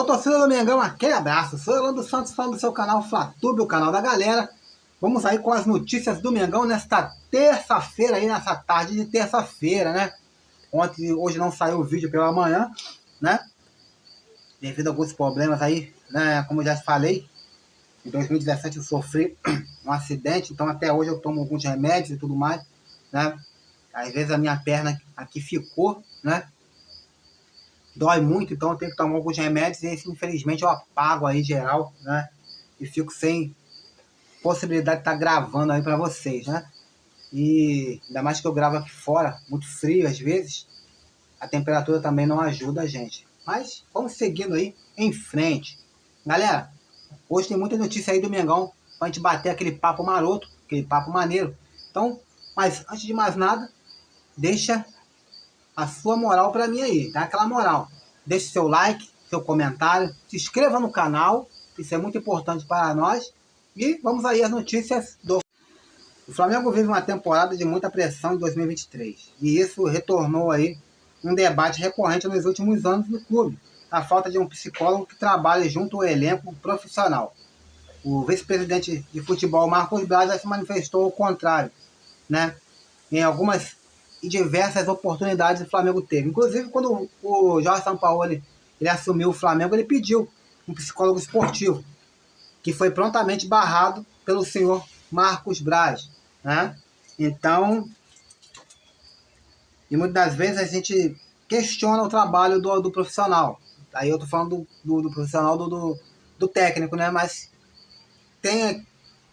torcida do Mengão, aquele abraço. Sou Orlando Santos, falando do seu canal Flatube, o canal da galera. Vamos aí com as notícias do Mengão nesta terça-feira, aí nessa tarde de terça-feira, né? Hoje não saiu o vídeo pela manhã, né? Devido a alguns problemas aí, né? Como eu já falei, em 2017 eu sofri um acidente, então até hoje eu tomo alguns remédios e tudo mais, né? Às vezes a minha perna aqui ficou, né? Dói muito, então eu tenho que tomar alguns remédios e infelizmente eu apago aí geral, né? E fico sem possibilidade de estar gravando aí pra vocês, né? E ainda mais que eu gravo aqui fora, muito frio às vezes, a temperatura também não ajuda a gente. Mas vamos seguindo aí em frente. Galera, hoje tem muita notícia aí do Mengão pra gente bater aquele papo maroto, aquele papo maneiro. Então, mas antes de mais nada, deixa a sua moral pra mim aí, dá aquela moral. Deixe seu like, seu comentário, se inscreva no canal, isso é muito importante para nós. E vamos aí às notícias do... O Flamengo vive uma temporada de muita pressão em 2023. E isso retornou aí um debate recorrente nos últimos anos no clube. A falta de um psicólogo que trabalhe junto ao elenco profissional. O vice-presidente de futebol, Marcos Braz, já se manifestou ao contrário, né? Em algumas e diversas oportunidades o Flamengo teve. Inclusive, quando o Jorge Sampaoli ele assumiu o Flamengo, ele pediu um psicólogo esportivo, que foi prontamente barrado pelo senhor Marcos Braz, né? Então, e muitas das vezes a gente questiona o trabalho do profissional. Aí eu tô falando do profissional do técnico, né? Mas tem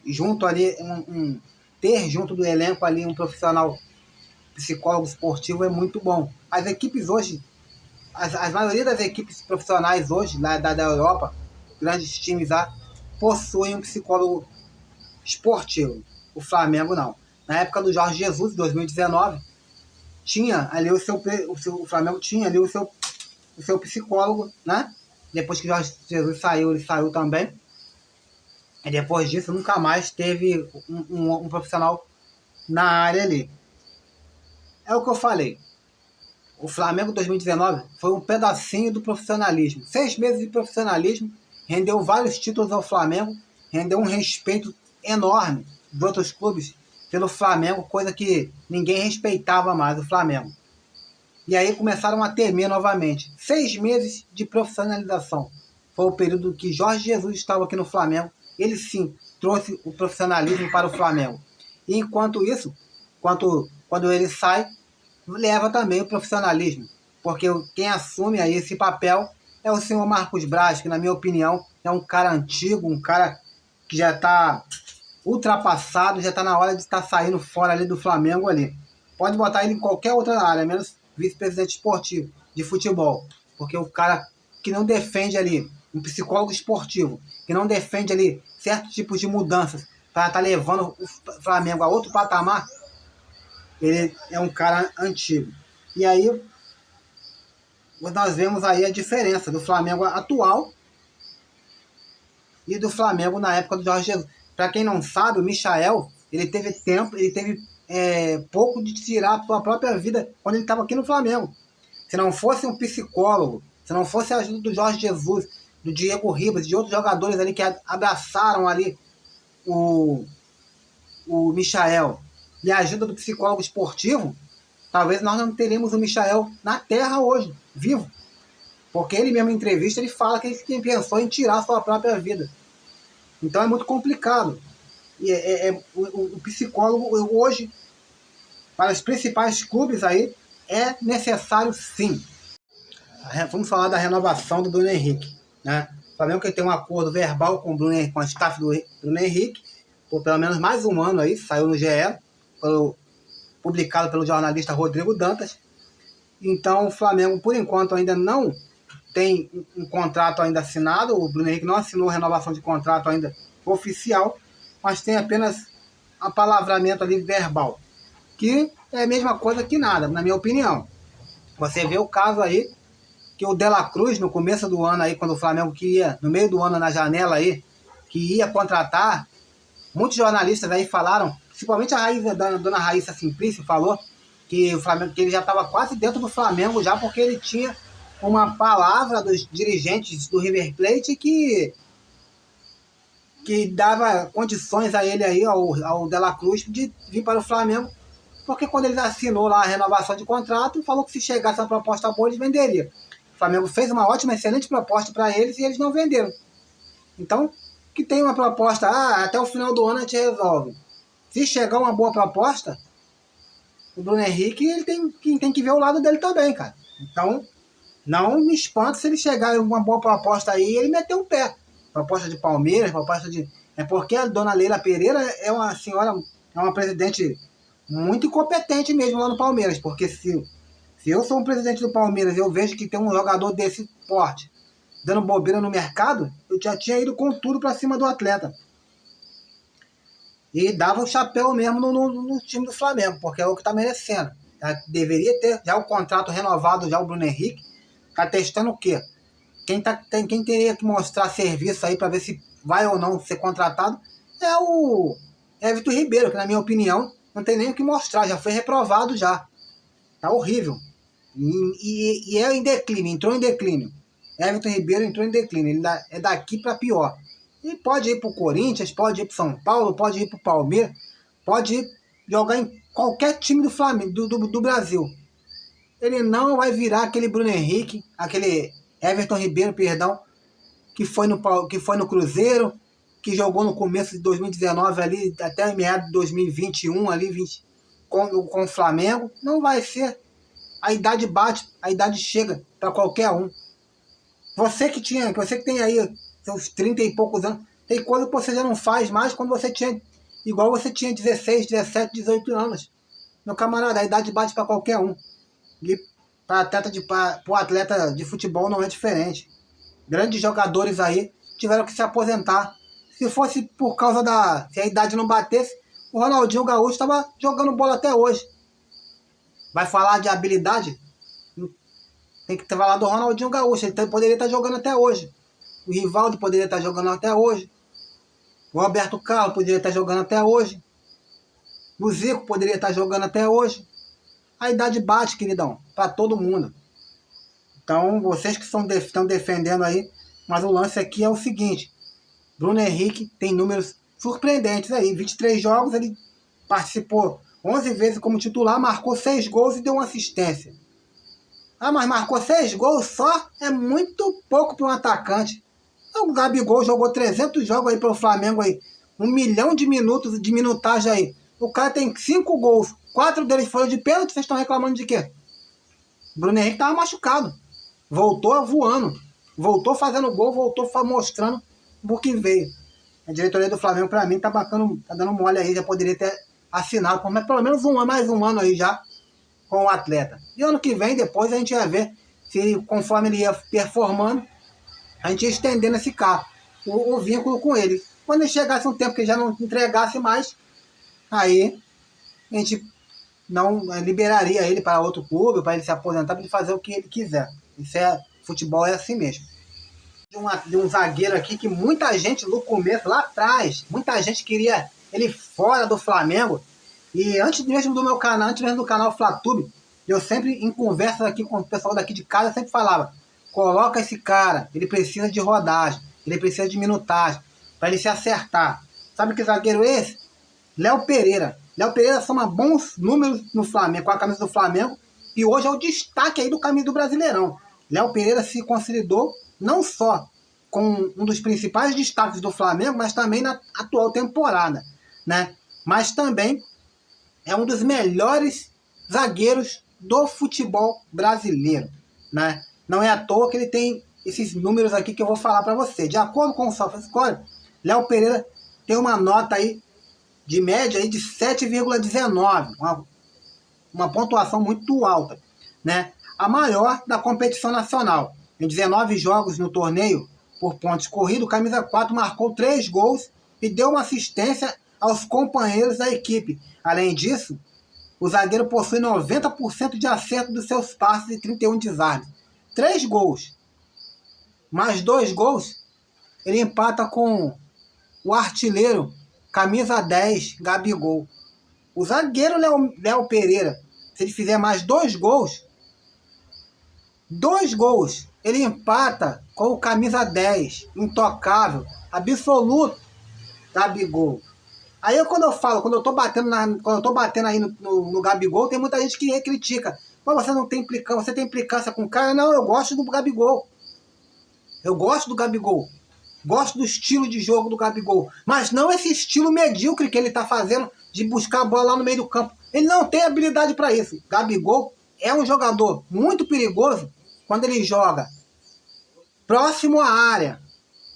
junto ali, ter junto do elenco ali um profissional psicólogo esportivo é muito bom. As equipes hoje, a maioria das equipes profissionais hoje, lá da Europa, grandes times lá, possuem um psicólogo esportivo. O Flamengo não. Na época do Jorge Jesus, em 2019, tinha ali o Flamengo tinha ali o seu psicólogo, né? Depois que o Jorge Jesus saiu, ele saiu também. E depois disso, nunca mais teve um profissional na área ali. É o que eu falei. O Flamengo 2019 foi um pedacinho do profissionalismo. 6 meses de profissionalismo, rendeu vários títulos ao Flamengo, rendeu um respeito enorme de outros clubes pelo Flamengo, coisa que ninguém respeitava mais o Flamengo. E aí começaram a temer novamente. 6 meses de profissionalização. Foi o período que Jorge Jesus estava aqui no Flamengo. Ele sim trouxe o profissionalismo para o Flamengo. E enquanto isso, quando ele sai, leva também o profissionalismo. Porque quem assume aí esse papel é o senhor Marcos Braz, que na minha opinião é um cara antigo, um cara que já está ultrapassado, já está na hora de estar saindo fora ali do Flamengo ali. Pode botar ele em qualquer outra área, menos vice-presidente esportivo de futebol. Porque o cara que não defende ali, um psicólogo esportivo, que não defende ali certos tipos de mudanças para estar levando o Flamengo a outro patamar, ele é um cara antigo. E aí nós vemos aí a diferença do Flamengo atual e do Flamengo na época do Jorge Jesus. Para quem não sabe, o Michael, ele teve tempo, ele teve pouco de tirar a sua própria vida quando ele estava aqui no Flamengo. Se não fosse um psicólogo, se não fosse a ajuda do Jorge Jesus, do Diego Ribas, de outros jogadores ali que abraçaram ali o Michael, e a ajuda do psicólogo esportivo, talvez nós não teríamos o Michael na terra hoje, vivo. Porque ele mesmo em entrevista, ele fala que ele pensou em tirar a sua própria vida. Então é muito complicado. E o psicólogo hoje, para os principais clubes aí, é necessário sim. Vamos falar da renovação do Bruno Henrique, né? O Flamengo que tem um acordo verbal com a staff do Bruno Henrique, por pelo menos mais um ano aí, saiu no GE, publicado pelo jornalista Rodrigo Dantas. Então o Flamengo, por enquanto, ainda não tem um contrato ainda assinado. O Bruno Henrique não assinou renovação de contrato ainda oficial, mas tem apenas um palavramento ali verbal, que é a mesma coisa que nada, na minha opinião. Você vê o caso aí, que o De La Cruz, no começo do ano aí, quando o Flamengo queria, no meio do ano, na janela aí, que ia contratar, muitos jornalistas aí falaram, principalmente a dona Raíssa Simplício falou, que o Flamengo, que ele já estava quase dentro do Flamengo já, porque ele tinha uma palavra dos dirigentes do River Plate que dava condições a ele aí, ao De La Cruz, de vir para o Flamengo, porque quando ele assinou lá a renovação de contrato, falou que se chegasse uma proposta boa, eles venderiam. O Flamengo fez uma ótima, excelente proposta para eles e eles não venderam. Então, que tem uma proposta, até o final do ano a gente resolve. Se chegar uma boa proposta, o Bruno Henrique ele tem que ver o lado dele também, cara. Então, não me espanta se ele chegar uma boa proposta aí e ele meter o pé. Proposta de Palmeiras, proposta de... É porque a dona Leila Pereira é uma senhora, é uma presidente muito incompetente mesmo lá no Palmeiras, porque se eu sou um presidente do Palmeiras e eu vejo que tem um jogador desse porte dando bobeira no mercado, eu já tinha ido com tudo para cima do atleta. E dava o chapéu mesmo no time do Flamengo, porque é o que está merecendo. Já deveria ter já o contrato renovado, já o Bruno Henrique. Está testando o quê? Quem teria que mostrar serviço aí para ver se vai ou não ser contratado é o Everton Ribeiro, que na minha opinião não tem nem o que mostrar, já foi reprovado já. Tá horrível. E é em declínio, entrou em declínio. Everton Ribeiro entrou em declínio, ele é daqui para pior. E pode ir pro Corinthians, pode ir pro São Paulo, pode ir pro Palmeiras, pode ir jogar em qualquer time do Flamengo, do Brasil. Ele não vai virar aquele Bruno Henrique, aquele Everton Ribeiro, perdão, que foi no Cruzeiro, que jogou no começo de 2019 ali, até meados de 2021 ali, com o Flamengo. Não vai ser. A idade bate, a idade chega para qualquer um. Você que tem aí seus 30 e poucos anos, tem coisa que você já não faz mais quando você tinha, igual você tinha 16, 17, 18 anos. Meu camarada, a idade bate para qualquer um. E para o atleta de futebol não é diferente. Grandes jogadores aí tiveram que se aposentar. Se fosse por causa se a idade não batesse, o Ronaldinho Gaúcho estava jogando bola até hoje. Vai falar de habilidade? Tem que falar do Ronaldinho Gaúcho. Ele poderia estar jogando até hoje. O Rivaldo poderia estar jogando até hoje. O Roberto Carlos poderia estar jogando até hoje. O Zico poderia estar jogando até hoje. A idade bate, queridão, para todo mundo. Então, vocês que estão defendendo aí, mas o lance aqui é o seguinte. Bruno Henrique tem números surpreendentes aí. 23 jogos, ele participou 11 vezes como titular, marcou 6 gols e deu uma assistência. Mas marcou 6 gols só? É muito pouco para um atacante. O Gabigol jogou 300 jogos aí pelo Flamengo aí. 1 milhão de minutos de minutagem aí. O cara tem 5 gols. 4 deles foram de pênalti. Vocês estão reclamando de quê? Bruno Henrique estava machucado. Voltou voando. Voltou fazendo gol. Voltou mostrando por que veio. A diretoria do Flamengo, para mim, tá dando mole aí. Já poderia ter assinado por pelo menos mais um ano aí já com o atleta. E ano que vem, depois, a gente vai ver se, conforme ele ia performando, a gente ia estendendo esse cara, o vínculo com ele. Quando ele chegasse um tempo que ele já não entregasse mais, aí a gente não liberaria ele para outro clube, para ele se aposentar, para ele fazer o que ele quiser. Futebol é assim mesmo. De um zagueiro aqui que muita gente no começo, lá atrás, muita gente queria ele fora do Flamengo. E antes mesmo do meu canal, antes mesmo do canal Flatube, eu sempre, em conversas aqui com o pessoal daqui de casa, sempre falava: coloca esse cara, ele precisa de rodagem, ele precisa de minutagem, para ele se acertar. Sabe que zagueiro é esse? Léo Pereira. Léo Pereira soma bons números no Flamengo, com a camisa do Flamengo, e hoje é o destaque aí do caminho do Brasileirão. Léo Pereira se consolidou não só como um dos principais destaques do Flamengo, mas também na atual temporada, né? Mas também é um dos melhores zagueiros do futebol brasileiro, né? Não é à toa que ele tem esses números aqui que eu vou falar para você. De acordo com o SofaScore, Léo Pereira tem uma nota aí de média aí de 7,19, uma pontuação muito alta, né? A maior da competição nacional. Em 19 jogos no torneio, por pontos corridos, o camisa 4 marcou 3 gols e deu uma assistência aos companheiros da equipe. Além disso, o zagueiro possui 90% de acerto dos seus passes e 31 desarmes. 3 gols, mais 2 gols, ele empata com o artilheiro, camisa 10, Gabigol. O zagueiro Léo Pereira, se ele fizer mais 2 gols, 2 gols. Ele empata com o camisa 10, intocável, absoluto, Gabigol. Aí quando eu falo, quando eu tô batendo aí no Gabigol, tem muita gente que critica. Mas você não tem implicância, você tem implicância com o cara? Não, eu gosto do Gabigol. Eu gosto do Gabigol. Gosto do estilo de jogo do Gabigol. Mas não esse estilo medíocre que ele tá fazendo de buscar a bola lá no meio do campo. Ele não tem habilidade para isso. Gabigol é um jogador muito perigoso quando ele joga próximo à área.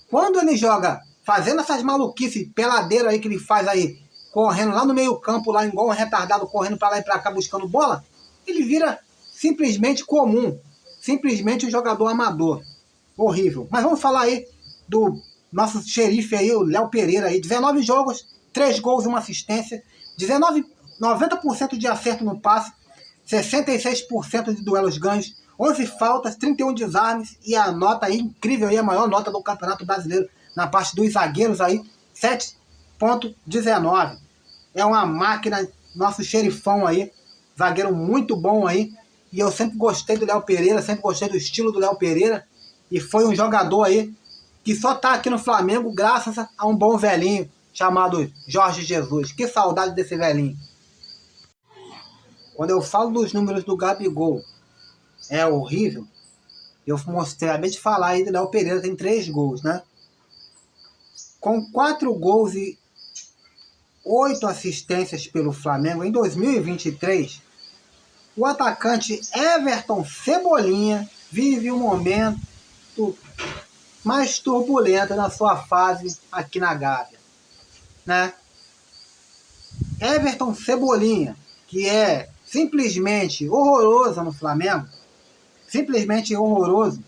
Quando ele joga fazendo essas maluquices peladeiras aí que ele faz aí, correndo lá no meio campo, lá igual um retardado, correndo para lá e para cá buscando bola, ele vira simplesmente comum. Simplesmente um jogador amador. Horrível. Mas vamos falar aí do nosso xerife aí, o Léo Pereira aí. 19 jogos, 3 gols e uma assistência. 90% de acerto no passe. 66% de duelos ganhos. 11 faltas, 31 desarmes. E a nota aí incrível aí, a maior nota do Campeonato Brasileiro na parte dos zagueiros aí. 7,19. É uma máquina, nosso xerifão aí. Zagueiro muito bom aí. E eu sempre gostei do Léo Pereira, sempre gostei do estilo do Léo Pereira. E foi um jogador aí que só tá aqui no Flamengo graças a um bom velhinho chamado Jorge Jesus. Que saudade desse velhinho. Quando eu falo dos números do Gabigol, é horrível. Eu acabei de falar aí do Léo Pereira, tem 3 gols, né? Com 4 gols e 8 assistências pelo Flamengo em 2023, o atacante Everton Cebolinha vive um momento mais turbulento na sua fase aqui na Gávea, né? Everton Cebolinha, que é simplesmente horroroso no Flamengo, simplesmente horroroso,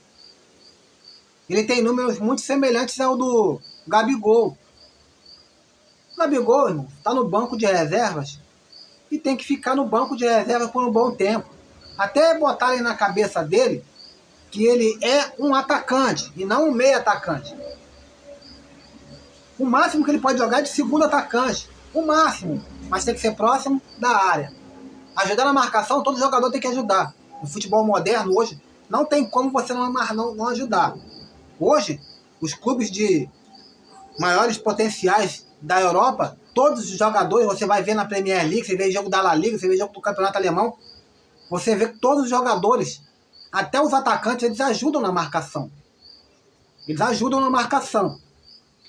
ele tem números muito semelhantes ao do Gabigol. O Gabigol, irmão, tá no banco de reservas e tem que ficar no banco de reservas por um bom tempo. Até botarem na cabeça dele que ele é um atacante e não um meio atacante. O máximo que ele pode jogar é de segundo atacante. O máximo. Mas tem que ser próximo da área. Ajudar na marcação, todo jogador tem que ajudar. No futebol moderno, hoje, não tem como você não ajudar. Hoje, os clubes de maiores potenciais da Europa, todos os jogadores, você vai ver na Premier League, você vê jogo da La Liga, você vê jogo do Campeonato Alemão, você vê que todos os jogadores, até os atacantes, eles ajudam na marcação. Eles ajudam na marcação.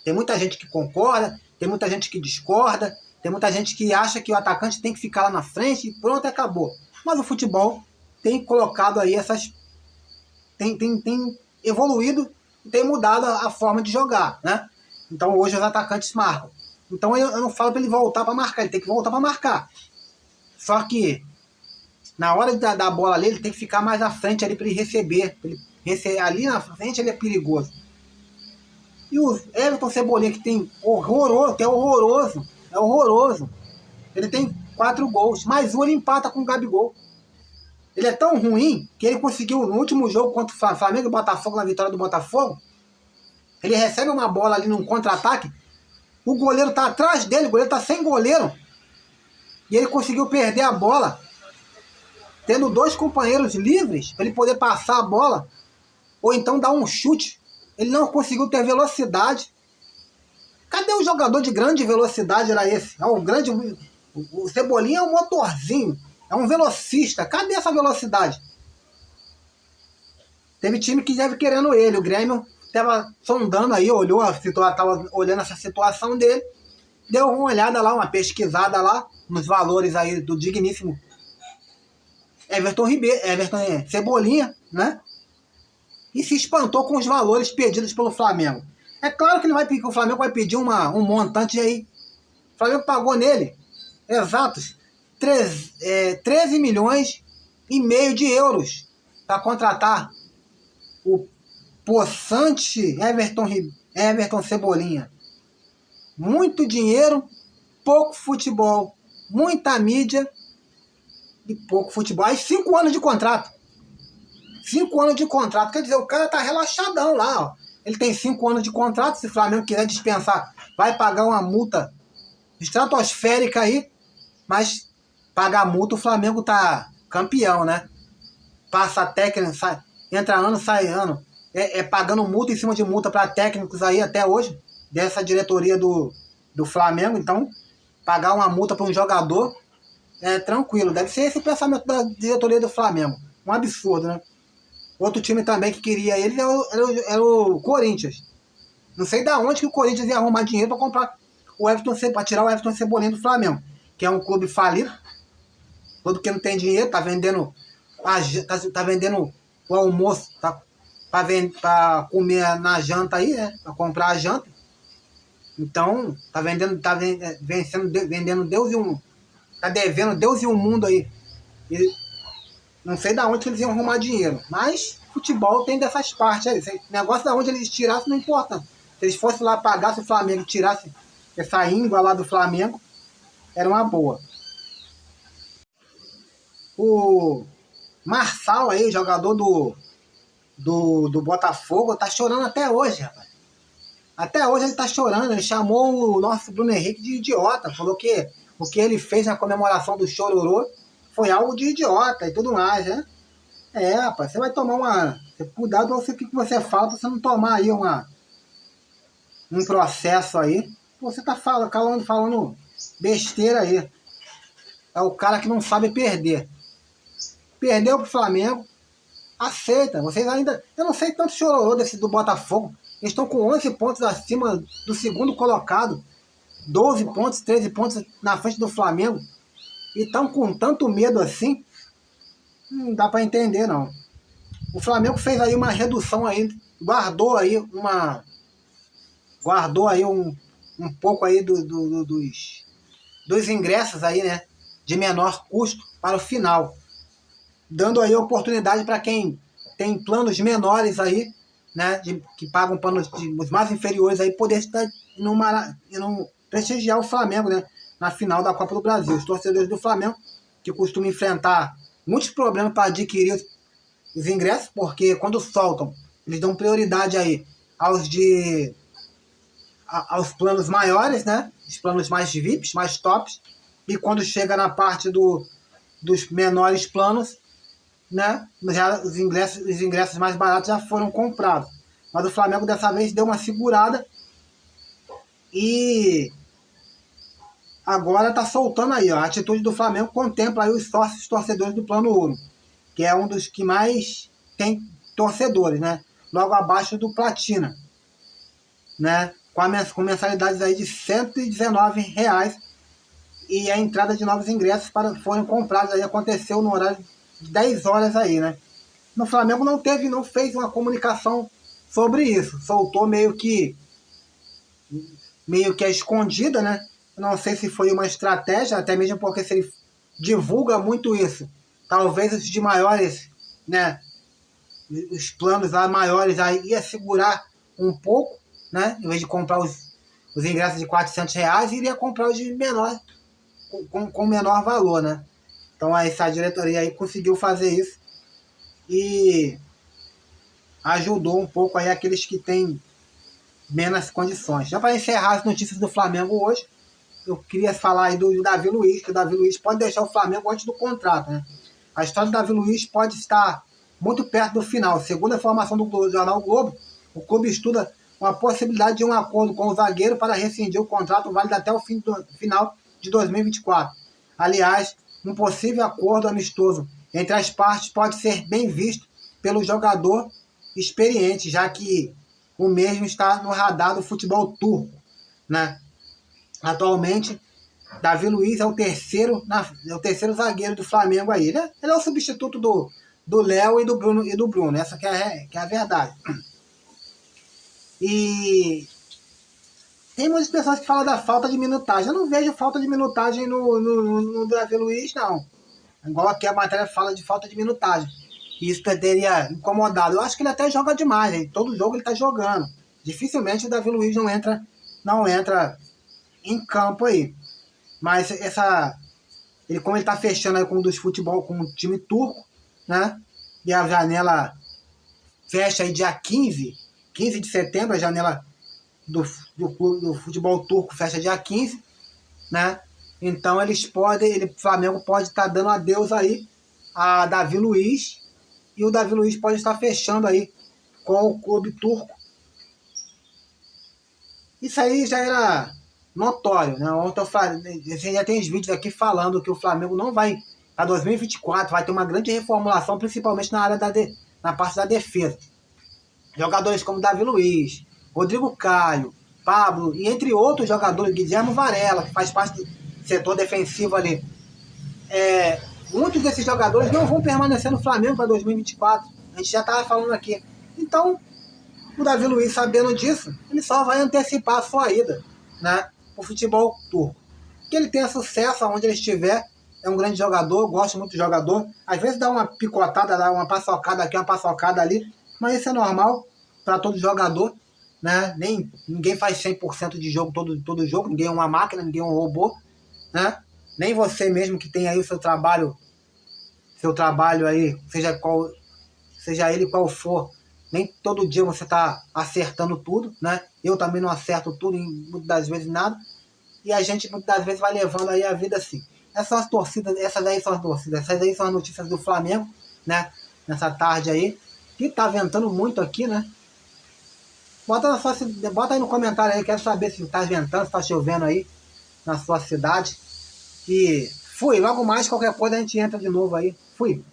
Tem muita gente que concorda, tem muita gente que discorda, tem muita gente que acha que o atacante tem que ficar lá na frente e pronto, acabou. Mas o futebol tem colocado aí essas... Tem evoluído e tem mudado a forma de jogar, né? Então hoje os atacantes marcam. Então eu não falo para ele voltar para marcar, ele tem que voltar para marcar. Só que na hora de dar a bola ali, ele tem que ficar mais à frente ali para ele receber. Ali na frente ele é perigoso. E o Everton Cebolinha, que tem horroroso, que é horroroso. Ele tem 4 gols, mais um ele empata com o Gabigol. Ele é tão ruim que ele conseguiu, no último jogo contra o Flamengo e Botafogo, na vitória do Botafogo, ele recebe uma bola ali num contra-ataque, o goleiro tá atrás dele, o goleiro tá sem goleiro, e ele conseguiu perder a bola, tendo 2 companheiros livres, para ele poder passar a bola, ou então dar um chute. Ele não conseguiu ter velocidade. Cadê o jogador de grande velocidade? Era esse. O Cebolinha é um motorzinho. É um velocista. Cadê essa velocidade? Teve time que deve querendo ele. O Grêmio estava sondando aí, estava olhando essa situação dele. Deu uma olhada lá, uma pesquisada lá, nos valores aí do digníssimo Everton Cebolinha, né? E se espantou com os valores pedidos pelo Flamengo. É claro que o Flamengo vai pedir um montante aí. O Flamengo pagou nele exatos 13 milhões e meio de euros para contratar o possante Everton Cebolinha. Muito dinheiro, pouco futebol, muita mídia e pouco futebol. Aí 5 anos de contrato. 5 anos de contrato, quer dizer, o cara tá relaxadão lá, ó. Ele tem 5 anos de contrato, se o Flamengo quiser dispensar, vai pagar uma multa estratosférica aí, mas pagar a multa, o Flamengo tá campeão, né? Passa a técnica, entra ano, sai ano, pagando multa em cima de multa para técnicos aí até hoje, dessa diretoria do Flamengo. Então, pagar uma multa para um jogador é tranquilo. Deve ser esse o pensamento da diretoria do Flamengo. Um absurdo, né? Outro time também que queria ele era o Corinthians. Não sei da onde que o Corinthians ia arrumar dinheiro para comprar o Everton, para tirar o Everton Cebolinha do Flamengo, que é um clube falido, todo que não tem dinheiro, tá vendendo tá vendendo o almoço, tá para comer na janta aí, né? Para comprar a janta. Então, vendendo Deus e um, tá devendo Deus e um mundo aí. E não sei da onde que eles iam arrumar dinheiro, mas futebol tem dessas partes aí. Esse negócio da onde eles tirassem não importa. Se eles fossem lá pagar, se o Flamengo tirasse essa íngua lá do Flamengo, era uma boa. O Marçal aí, jogador do Botafogo, tá chorando até hoje, rapaz. Até hoje ele tá chorando. Ele chamou o nosso Bruno Henrique de idiota. Falou que o que ele fez na comemoração do Chororô foi algo de idiota e tudo mais, né? Rapaz, você vai tomar uma... Cuidado pra você, o que você fala, pra você não tomar aí um processo aí. Você tá falando besteira aí. É o cara que não sabe perder. Perdeu pro Flamengo, aceita. Vocês ainda... Eu não sei tanto chororô do Botafogo. Eles estão com 11 pontos acima do segundo colocado. 12 pontos, 13 pontos na frente do Flamengo. E estão com tanto medo assim. Não dá para entender, não. O Flamengo fez aí uma redução aí. Guardou aí um pouco aí dos ingressos aí, né? De menor custo para o final. Dando aí oportunidade para quem tem planos menores aí, né, que pagam planos os mais inferiores aí, poder estar prestigiar o Flamengo, né, na final da Copa do Brasil. Os torcedores do Flamengo, que costumam enfrentar muitos problemas para adquirir os ingressos, porque quando soltam, eles dão prioridade aí aos planos maiores, né, os planos mais VIPs, mais tops, e quando chega na parte dos menores planos, né, já os ingressos mais baratos já foram comprados. Mas o Flamengo dessa vez deu uma segurada e agora está soltando aí. Ó, a atitude do Flamengo contempla aí os sócios torcedores do Plano Ouro, que é um dos que mais tem torcedores, né? Logo abaixo do Platina, né? Com mensalidades aí de R$119 e a entrada de novos ingressos foram comprados aí, aconteceu no horário de 10 horas aí, né? No Flamengo não fez uma comunicação sobre isso, soltou meio que a escondida, né? Não sei se foi uma estratégia, até mesmo porque se ele divulga muito isso, talvez os de maiores, né? Os planos lá maiores aí ia segurar um pouco, né? Em vez de comprar os ingressos de R$400, iria comprar os de menor, com menor valor, né? Então essa diretoria aí conseguiu fazer isso e ajudou um pouco aí aqueles que têm menos condições. Já para encerrar as notícias do Flamengo hoje, eu queria falar aí do Davi Luiz, que o Davi Luiz pode deixar o Flamengo antes do contrato, né? A história do Davi Luiz pode estar muito perto do final. Segundo a informação do jornal Globo, o clube estuda uma possibilidade de um acordo com o zagueiro para rescindir o contrato válido até o final de 2024. Aliás, um possível acordo amistoso entre as partes pode ser bem visto pelo jogador experiente, já que o mesmo está no radar do futebol turco, né? Atualmente, Davi Luiz é o terceiro zagueiro do Flamengo aí. Ele é o substituto do Léo e do Bruno. Essa que é a verdade. E tem muitas pessoas que falam da falta de minutagem. Eu não vejo falta de minutagem no Davi Luiz, não. Igual aqui a matéria fala de falta de minutagem. E isso teria incomodado. Eu acho que ele até joga demais. Hein? Todo jogo ele está jogando. Dificilmente o Davi Luiz não entra em campo aí. Mas como ele está fechando aí com o time turco, né? E a janela fecha aí dia 15 de setembro, a janela do futebol turco fecha dia 15, né? Então o Flamengo pode estar dando adeus aí a Davi Luiz e o Davi Luiz pode estar fechando aí com o clube turco. Isso aí já era notório, né? Ontem você já tem os vídeos aqui falando que o Flamengo não vai, para 2024, vai ter uma grande reformulação, principalmente na área na parte da defesa. Jogadores como Davi Luiz, Rodrigo Caio, Pablo e entre outros jogadores, Guilherme Varela, que faz parte do setor defensivo ali. Muitos desses jogadores não vão permanecer no Flamengo para 2024. A gente já estava falando aqui. Então, o Davi Luiz, sabendo disso, ele só vai antecipar a sua ida, né, para o futebol turco. Que ele tenha sucesso aonde ele estiver, é um grande jogador, gosto muito do jogador. Às vezes dá uma picotada, dá uma paçocada aqui, uma paçocada ali, mas isso é normal para todo jogador, né? Ninguém faz 100% de jogo todo jogo, ninguém é uma máquina, ninguém é um robô, né? Nem você mesmo que tem aí o seu trabalho aí, seja ele qual for, nem todo dia você está acertando tudo, né? Eu também não acerto tudo, muitas das vezes nada, e a gente muitas das vezes vai levando aí a vida assim. Essas aí são as notícias do Flamengo, né? Nessa tarde aí, que tá ventando muito aqui, né? Bota aí no comentário aí, quero saber se tá ventando, se tá chovendo aí na sua cidade. E fui, logo mais qualquer coisa a gente entra de novo aí. Fui.